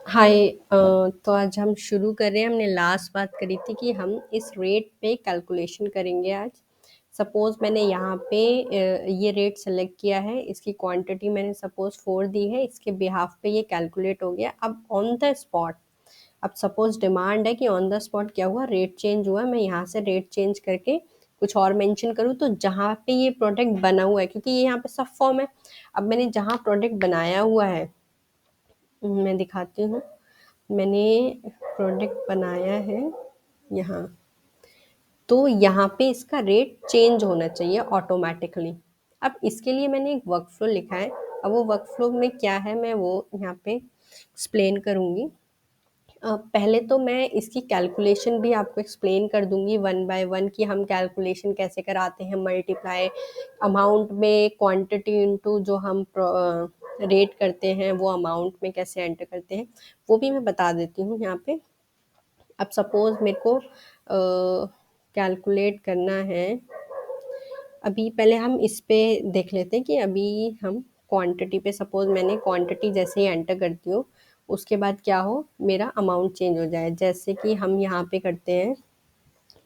हाय। तो आज हम शुरू कर रहे हैं। हमने लास्ट बात करी थी कि हम इस रेट पे कैलकुलेशन करेंगे आज। सपोज मैंने यहाँ पे ये रेट सेलेक्ट किया है, इसकी क्वांटिटी मैंने सपोज 4 दी है, इसके बिहाफ पे ये कैलकुलेट हो गया। अब ऑन द स्पॉट, अब सपोज डिमांड है कि ऑन द स्पॉट क्या हुआ, रेट चेंज हुआ। मैं यहाँ से रेट चेंज करके कुछ और मेंशन करूँ तो जहाँ पे ये प्रोडक्ट बना हुआ है, क्योंकि ये यहाँ पे सब फॉर्म है। अब मैंने जहाँ प्रोडक्ट बनाया हुआ है, मैं दिखाती हूँ। मैंने प्रोडक्ट बनाया है यहाँ, तो यहाँ पे इसका रेट चेंज होना चाहिए ऑटोमेटिकली। अब इसके लिए मैंने एक वर्क फ्लो लिखा है। अब वो वर्क फ्लो में क्या है मैं वो यहाँ पे एक्सप्लेन करूँगी। पहले तो मैं इसकी कैलकुलेशन भी आपको एक्सप्लेन कर दूंगी वन बाय वन कि हम कैलकुलेशन कैसे कराते हैं। मल्टीप्लाई अमाउंट में क्वांटिटी इनटू जो हम रेट करते हैं वो अमाउंट में कैसे एंटर करते हैं, वो भी मैं बता देती हूँ यहाँ पे। अब सपोज मेरे को कैलकुलेट करना है। अभी पहले हम इस पे देख लेते हैं कि अभी हम क्वांटिटी पे, सपोज मैंने क्वांटिटी जैसे ही एंटर करती हूँ उसके बाद क्या हो, मेरा अमाउंट चेंज हो जाए। जैसे कि हम यहाँ पे करते हैं,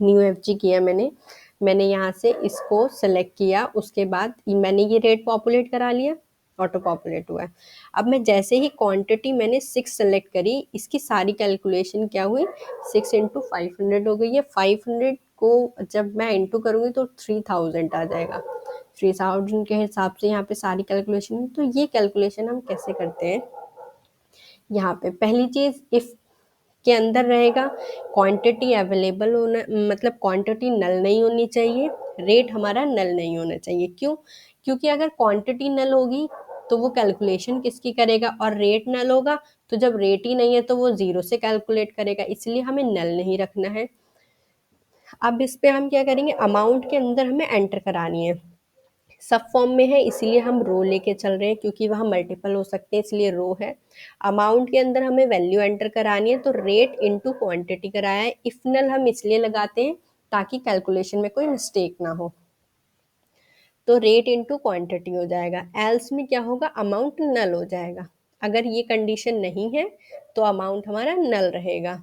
न्यू एफ जी किया मैंने। मैंने यहाँ से इसको सेलेक्ट किया, उसके बाद मैंने ये रेट पॉपुलेट करा लिया, ऑटो पॉपुलेट हुआ है। अब मैं जैसे ही क्वांटिटी मैंने 6 सेलेक्ट करी, इसकी सारी कैलकुलेशन क्या हुई, 6 इंटू 500 हो गई है। 500 को जब मैं इंटू करूँगी तो 3000 आ जाएगा। 3000 के हिसाब से यहाँ पे सारी कैलकुलेशन। तो ये कैलकुलेशन हम कैसे करते हैं, यहाँ पे पहली चीज़ इफ़ के अंदर रहेगा, क्वांटिटी अवेलेबल होना, मतलब क्वांटिटी नल नहीं होनी चाहिए, रेट हमारा नल नहीं होना चाहिए। क्यों? क्योंकि अगर क्वांटिटी नल होगी तो वो कैलकुलेशन किसकी करेगा, और रेट नल होगा तो जब रेट ही नहीं है तो वो जीरो से कैलकुलेट करेगा, इसलिए हमें नल नहीं रखना है। अब इस पे हम क्या करेंगे, अमाउंट के अंदर हमें एंटर करानी है। सब फॉर्म में है इसीलिए हम रो लेके चल रहे हैं, क्योंकि वहाँ मल्टीपल हो सकते हैं इसलिए रो है। अमाउंट के अंदर हमें वैल्यू एंटर करानी है, तो रेट इनटू क्वांटिटी कराया है। इफ नल हम इसलिए लगाते हैं ताकि कैलकुलेशन में कोई मिस्टेक ना हो। तो रेट इनटू क्वांटिटी हो जाएगा, एल्स में क्या होगा, अमाउंट नल हो जाएगा। अगर ये कंडीशन नहीं है तो अमाउंट हमारा नल रहेगा।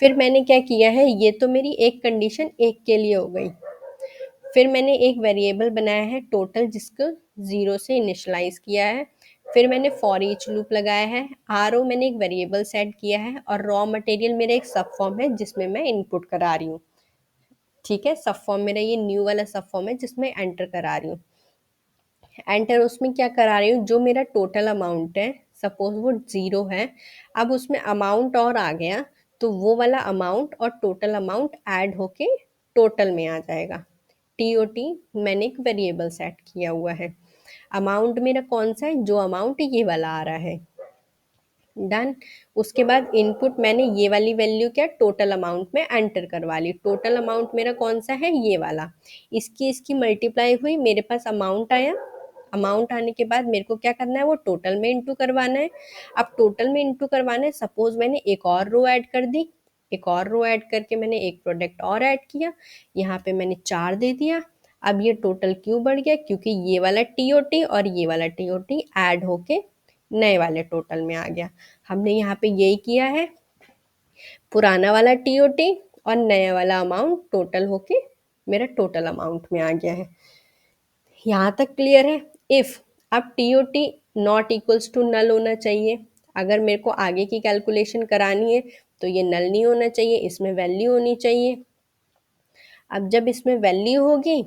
फिर मैंने क्या किया है, ये तो मेरी एक कंडीशन एक के लिए हो गई। फिर मैंने एक वेरिएबल बनाया है टोटल, जिसको 0 से इनिशलाइज किया है। फिर मैंने फॉर ईच लूप लगाया है। आर ओ मैंने एक वेरिएबल सेट किया है, और रॉ मटेरियल मेरा एक सब फॉर्म है जिसमें मैं इनपुट करा रही हूँ। ठीक है, सब फॉर्म मेरा ये न्यू वाला सब फॉर्म है जिसमें एंटर करा रही हूँ। एंटर उसमें क्या करा रही हूँ, जो मेरा टोटल अमाउंट है, सपोज वो 0 है, अब उसमें अमाउंट और आ गया तो वो वाला अमाउंट और टोटल अमाउंट ऐड होके टोटल में आ जाएगा। टी ओ टी मैंने एक वेरिएबल सेट किया हुआ है। अमाउंट मेरा कौन सा है, जो अमाउंट ये वाला आ रहा है। डन। उसके बाद इनपुट मैंने ये वाली वैल्यू क्या टोटल अमाउंट में एंटर करवा ली। टोटल अमाउंट मेरा कौन सा है, ये वाला। इसकी इसकी मल्टीप्लाई हुई, मेरे पास अमाउंट आया। अमाउंट आने के बाद मेरे को क्या करना है, वो टोटल में इंटू करवाना है। अब टोटल में इंटू करवाना है, सपोज मैंने एक और रो ऐड कर दी। एक और रो ऐड करके मैंने एक प्रोडक्ट और ऐड किया, यहाँ पे मैंने 4 दे दिया। अब ये टोटल क्यों बढ़ गया, क्योंकि ये वाला टीओटी और ये वाला टीओटी ऐड होके नए वाले टोटल में आ गया। हमने यहाँ पे यही किया है, पुराना वाला टीओटी और नया वाला अमाउंट टोटल होके मेरा टोटल अमाउंट में आ गया है। यहाँ तक क्लियर है। इफ अब TOT not equals to null होना चाहिए। अगर मेरे को आगे की कैलकुलेशन करानी है तो ये नल नहीं होना चाहिए, इसमें वैल्यू होनी चाहिए। अब जब इसमें वैल्यू होगी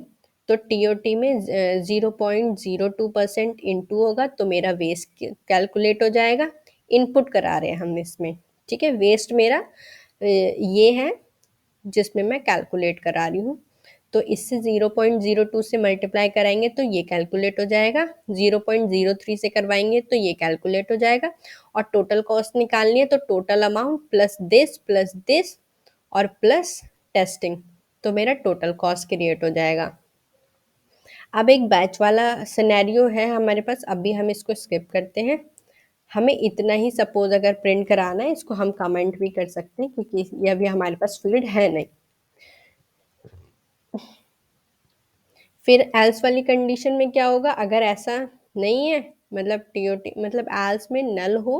तो टीओटी में 0.02% इंटू होगा तो मेरा वेस्ट कैलकुलेट हो जाएगा। इनपुट करा रहे हैं हम इसमें, ठीक है। वेस्ट मेरा ये है जिसमें मैं कैलकुलेट करा रही हूँ। तो इससे 0.02 से मल्टीप्लाई कराएंगे तो ये कैलकुलेट हो जाएगा, 0.03 से करवाएंगे तो ये कैलकुलेट हो जाएगा। और टोटल कॉस्ट निकालनी है तो टोटल अमाउंट प्लस दिस और प्लस टेस्टिंग, तो मेरा टोटल कॉस्ट क्रिएट हो जाएगा। अब एक बैच वाला सिनेरियो है हमारे पास, अभी हम इसको स्किप करते हैं। हमें इतना ही सपोज अगर प्रिंट कराना है, इसको हम कमेंट भी कर सकते हैं क्योंकि ये अभी हमारे पास फील्ड है नहीं। फिर एल्स वाली कंडीशन में क्या होगा, अगर ऐसा नहीं है, मतलब टीओटी मतलब एल्स में नल हो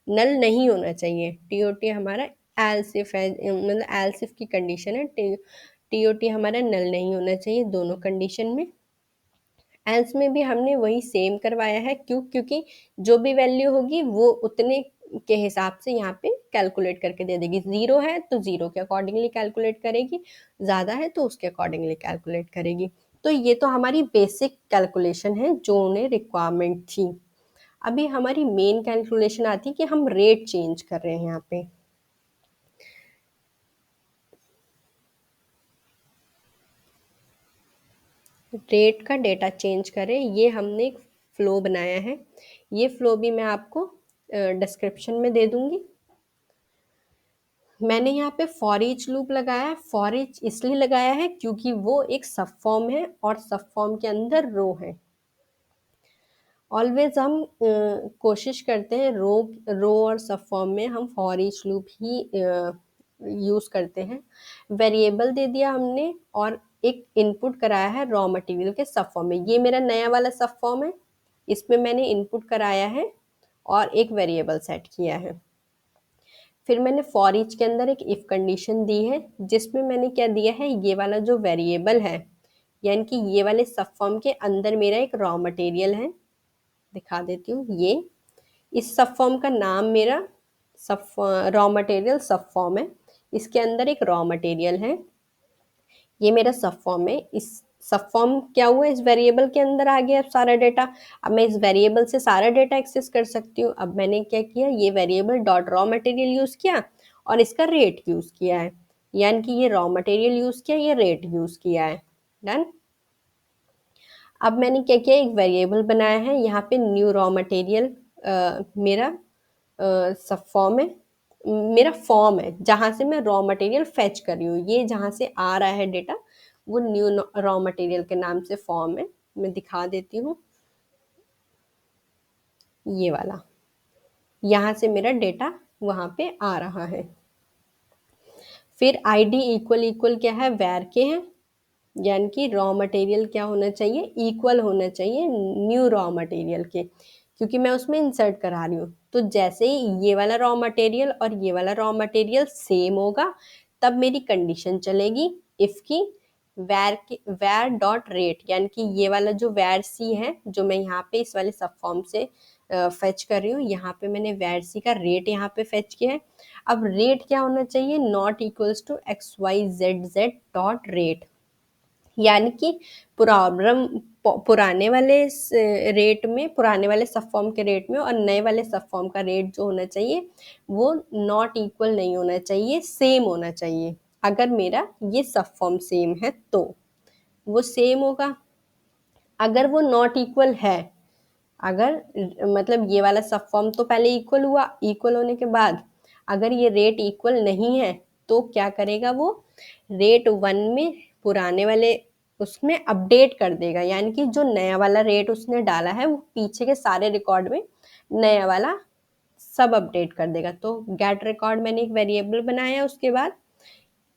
नल नहीं होना चाहिए। टीओटी हमारा एल्सिफ है, मतलब एल्सिफ की कंडीशन है। टीओटी हमारा नल नहीं होना चाहिए दोनों कंडीशन में। एल्स में भी हमने वही सेम करवाया है, क्यों? क्योंकि जो भी वैल्यू होगी वो उतने के हिसाब से यहाँ पे कैलकुलेट करके दे देगी। जीरो है तो जीरो के अकॉर्डिंगली कैलकुलेट करेगी, ज़्यादा है तो उसके अकॉर्डिंगली कैलकुलेट करेगी। तो ये तो हमारी बेसिक कैलकुलेशन है जो उन्हें रिक्वायरमेंट थी। अभी हमारी मेन कैलकुलेशन आती है कि हम रेट चेंज कर रहे हैं यहाँ पे। रेट का डेटा चेंज करें, ये हमने एक फ्लो बनाया है। ये फ्लो भी मैं आपको डिस्क्रिप्शन में दे दूंगी। मैंने यहाँ पे फॉर ईच लूप लगाया है। फॉर ईच इसलिए लगाया है क्योंकि वो एक सब फॉर्म है और सब फॉर्म के अंदर रो है। ऑलवेज हम कोशिश करते हैं रो रो और सब फॉर्म में हम for each loop he use करते हैं। वेरिएबल दे दिया हमने और एक इनपुट कराया है रॉ मटेरियल के सब फॉर्म में। ये मेरा नया वाला सब फॉर्म है, इसमें मैंने इनपुट कराया है और एक वेरिएबल सेट किया है। फिर मैंने फॉर ईच के अंदर एक इफ कंडीशन दी है, जिसमें मैंने क्या दिया है, ये वाला जो वेरिएबल है, यानी कि ये वाले सब फॉर्म के अंदर मेरा एक रॉ मटेरियल है। दिखा देती हूँ, ये इस सब फॉर्म का नाम मेरा सब रॉ मटेरियल सब फॉर्म है। इसके अंदर एक रॉ मटेरियल है, ये मेरा सब फॉर्म है। इस सब फॉर्म क्या हुआ, इस वेरिएबल के अंदर आ गया सारा डेटा। अब मैं इस वेरिएबल से सारा डेटा एक्सेस कर सकती हूँ। अब मैंने क्या किया, ये variable dot raw material use किया और इसका रेट यूज किया है, यानी कि ये रॉ मटेरियल यूज किया, ये रेट यूज किया है। डन। अब मैंने क्या किया, एक वेरिएबल बनाया है यहाँ पे न्यू रॉ मटेरियल। मेरा सब फॉर्म है, मेरा फॉर्म है जहाँ से मैं रॉ मटेरियल फेच कर रही हूँ। ये जहाँ से आ रहा है डेटा वो न्यू रॉ मटेरियल के नाम से फॉर्म है। मैं दिखा देती हूँ, ये वाला, यहाँ से मेरा डेटा वहाँ पे आ रहा है। फिर आईडी इक्वल इक्वल क्या है, वैर के हैं, यानी कि रॉ मटेरियल क्या होना चाहिए, इक्वल होना चाहिए न्यू रॉ मटेरियल के, क्योंकि मैं उसमें इंसर्ट करा रही हूँ। तो जैसे ही ये वाला रॉ मटेरियल और ये वाला रॉ मटेरियल सेम होगा, तब मेरी कंडीशन चलेगी इफ की वैर डॉट रेट, यानी कि ये वाला जो वैर सी है, जो मैं यहाँ पे इस वाले सब फॉर्म से फेच कर रही हूँ, यहाँ पे मैंने वैर सी का रेट यहाँ पे फेच किया है। अब रेट क्या होना चाहिए, not equals to X Y Z Z dot rate, यानी कि प्रॉब्लम पुराने वाले रेट में, पुराने वाले सब फॉर्म के रेट में और नए वाले सब फॉर्म का रेट जो होना चाहिए वो नॉट इक्वल नहीं होना चाहिए, सेम होना चाहिए। अगर मेरा ये सब फॉर्म सेम है तो वो सेम होगा। अगर वो नॉट इक्वल है, अगर मतलब ये वाला सब फॉर्म तो पहले इक्वल हुआ, इक्वल होने के बाद अगर ये रेट इक्वल नहीं है तो क्या करेगा, वो रेट वन में पुराने वाले उसमें अपडेट कर देगा, यानी कि जो नया वाला रेट उसने डाला है वो पीछे के सारे रिकॉर्ड में नया वाला सब अपडेट कर देगा। तो गेट रिकॉर्ड मैंने एक वेरिएबल बनाया, उसके बाद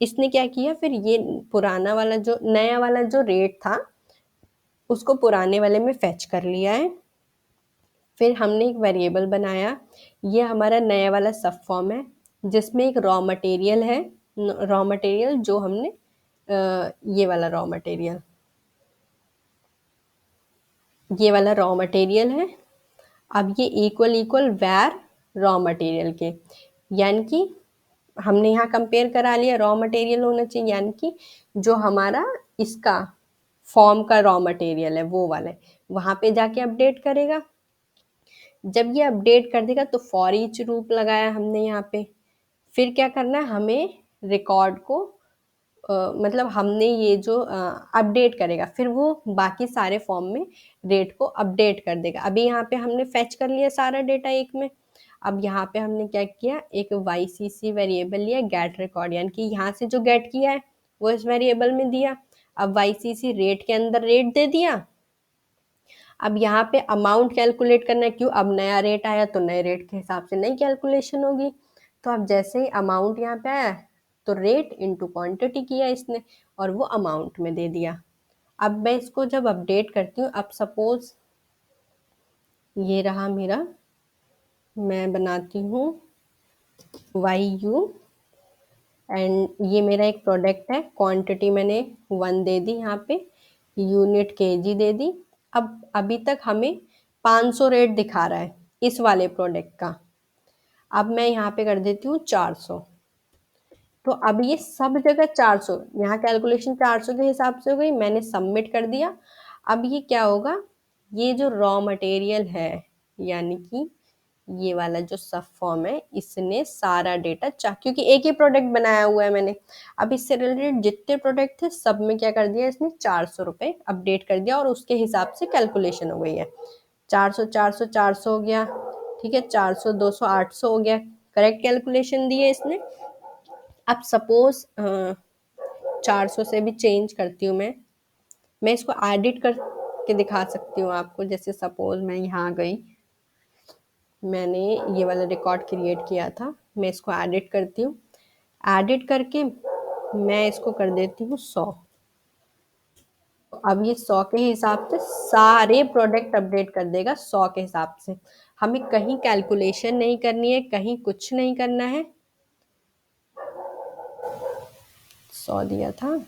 इसने क्या किया, फिर ये पुराना वाला जो नया वाला जो रेट था उसको पुराने वाले में फेच कर लिया है। फिर हमने एक वेरिएबल बनाया, ये हमारा नया वाला सब फॉर्म है जिसमें एक रॉ मटेरियल है, रॉ मटेरियल जो हमने ये वाला रॉ मटेरियल, ये वाला रॉ मटेरियल है। अब ये इक्वल इक्वल वैर रॉ मटेरियल के, यानी कि हमने यहाँ कंपेयर करा लिया, रॉ मटेरियल होना चाहिए, यानी कि जो हमारा इसका फॉर्म का रॉ मटेरियल है वो वाला है, वहां पे जाके अपडेट करेगा। जब ये अपडेट कर देगा तो फॉर ईच लूप लगाया हमने यहाँ पे। फिर क्या करना है, हमें रिकॉर्ड को मतलब हमने ये जो अपडेट करेगा, फिर वो बाकी सारे फॉर्म में रेट को अपडेट कर देगा। अभी यहाँ पे हमने फेच कर लिया सारा डेटा एक में। अब यहाँ पे हमने क्या किया, एक YCC वेरिएबल लिया गेट रिकॉर्ड, यानी कि यहाँ से जो गेट किया है वो इस वेरिएबल में दिया। अब YCC रेट के अंदर रेट दे दिया। अब यहाँ पे अमाउंट कैलकुलेट करना है, क्यों, अब नया रेट आया तो नए रेट के हिसाब से नई कैलकुलेशन होगी। तो अब जैसे ही अमाउंट यहाँ पे आया तो रेट इंटू क्वांटिटी किया इसने और वो अमाउंट में दे दिया। अब मैं इसको जब अपडेट करती हूँ, अब सपोज ये रहा मेरा मैं बनाती हूँ YU, एंड ये मेरा एक प्रोडक्ट है। क्वांटिटी मैंने 1 दे दी यहाँ पे, यूनिट केजी दे दी। अब अभी तक हमें 500 रेट दिखा रहा है इस वाले प्रोडक्ट का। अब मैं यहाँ पे कर देती हूँ 400। तो अब ये सब जगह 400, यहाँ कैलकुलेशन 400 के हिसाब से हो गई, मैंने सबमिट कर दिया। अब ये क्या होगा, ये जो रॉ मटेरियल है, यानी कि ये वाला जो सब फॉर्म है, इसने सारा डेटा क्योंकि एक ही प्रोडक्ट बनाया हुआ है मैंने, अब इससे रिलेटेड जितने प्रोडक्ट थे सब में क्या कर दिया इसने, 400 रुपये अपडेट कर दिया और उसके हिसाब से कैलकुलेशन हो गई है। 400 400 400 हो गया, ठीक है, 400 200 800 हो गया, करेक्ट कैलकुलेशन दी है इसने। अब सपोज 400 से भी चेंज करती हूँ मैं इसको एडिट करके दिखा सकती हूँ आपको। जैसे सपोज मैं यहाँ गई, मैंने ये वाला रिकॉर्ड क्रिएट किया था, मैं इसको एडिट करती हूँ। एडिट करके मैं इसको कर देती हूँ 100। अब ये 100 के हिसाब से सारे प्रोडक्ट अपडेट कर देगा 100 के हिसाब से। हमें कहीं कैलकुलेशन नहीं करनी है, कहीं कुछ नहीं करना है। 100 दिया था,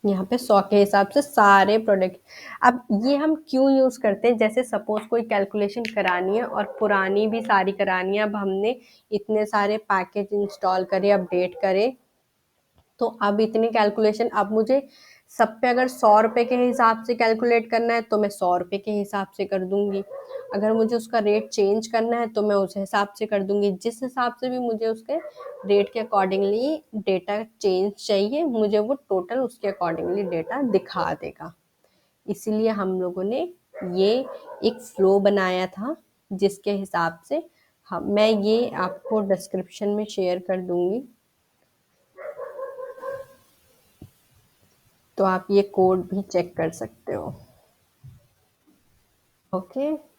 यहाँ पे 100 के हिसाब से सारे प्रोडक्ट। अब ये हम क्यों यूज करते हैं, जैसे सपोज कोई कैलकुलेशन करानी है और पुरानी भी सारी करानी है। अब हमने इतने सारे पैकेज इंस्टॉल करे, अपडेट करे, तो अब इतनी कैलकुलेशन, अब मुझे सब पे अगर 100 रुपए के हिसाब से कैलकुलेट करना है तो मैं 100 रुपए के हिसाब से कर दूंगी। अगर मुझे उसका रेट चेंज करना है तो मैं उस हिसाब से कर दूंगी। जिस हिसाब से भी मुझे उसके रेट के अकॉर्डिंगली डेटा चेंज चाहिए, मुझे वो टोटल उसके अकॉर्डिंगली डेटा दिखा देगा। इसीलिए हम लोगों ने ये एक फ्लो बनाया था, जिसके हिसाब से मैं ये आपको डिस्क्रिप्शन में शेयर कर दूंगी, तो आप ये कोड भी चेक कर सकते हो। ओके।